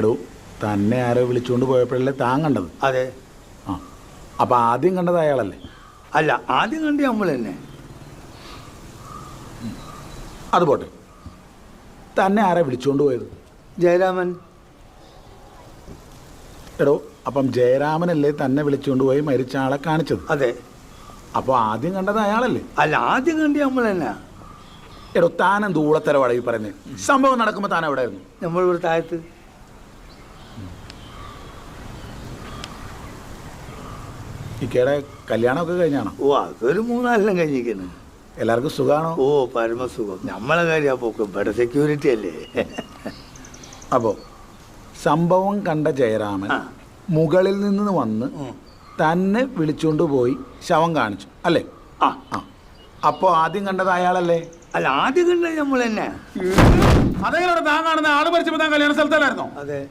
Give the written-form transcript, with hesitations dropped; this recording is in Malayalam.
എടോ തന്നെ ആരോ വിളിച്ചുകൊണ്ട് പോയപ്പോഴല്ലേ താൻ കണ്ടത്? അതെ. ആ അപ്പം ആദ്യം കണ്ടത് അയാളല്ലേ? അല്ല, ആദ്യം കണ്ടി നമ്മൾ തന്നെ. അത് പോട്ടെ, തന്നെ ആരാ വിളിച്ചുകൊണ്ട് പോയത്? ജയരാമൻ. എടോ അപ്പം ജയരാമനല്ലേ തന്നെ വിളിച്ചുകൊണ്ട് പോയി മരിച്ച ആളെ കാണിച്ചത്? അതെ. അപ്പോൾ ആദ്യം കണ്ടത് അയാളല്ലേ? അല്ല, ആദ്യം കണ്ടി നമ്മൾ തന്നെ. എടോ താനും ദൂളത്തരവാടാ ഈ പറയുന്നത്. സംഭവം നടക്കുമ്പോൾ താൻ എവിടെ ആയിരുന്നു? നമ്മളിവിടെ താഴത്ത്. ഇക്കയുടെ കല്യാണമൊക്കെ കഴിഞ്ഞാണോ? ഓ, അതൊരു 3-4 കഴിഞ്ഞിരിക്കുന്നു. എല്ലാവർക്കും സുഖമാണോ? ഓ, പരമസുഖം. നമ്മളെ കാര്യം പോക്കും ഇവിടെ സെക്യൂരിറ്റി അല്ലേ. അപ്പോൾ സംഭവം കണ്ട ജയരാമൻ മുകളിൽ നിന്ന് വന്ന് തന്നെ വിളിച്ചുകൊണ്ട് പോയി ശവം കാണിച്ചു അല്ലേ? ആ ആ അപ്പോൾ ആദ്യം കണ്ടത് അയാളല്ലേ? അല്ല, ആദ്യം കണ്ടത് നമ്മൾ തന്നെ. അതെങ്ങനെ താൻ കാണുന്ന ആള് മരിച്ചപ്പോൾ താൻ കല്യാണ സ്ഥലത്തല്ലായിരുന്നോ? അതെ.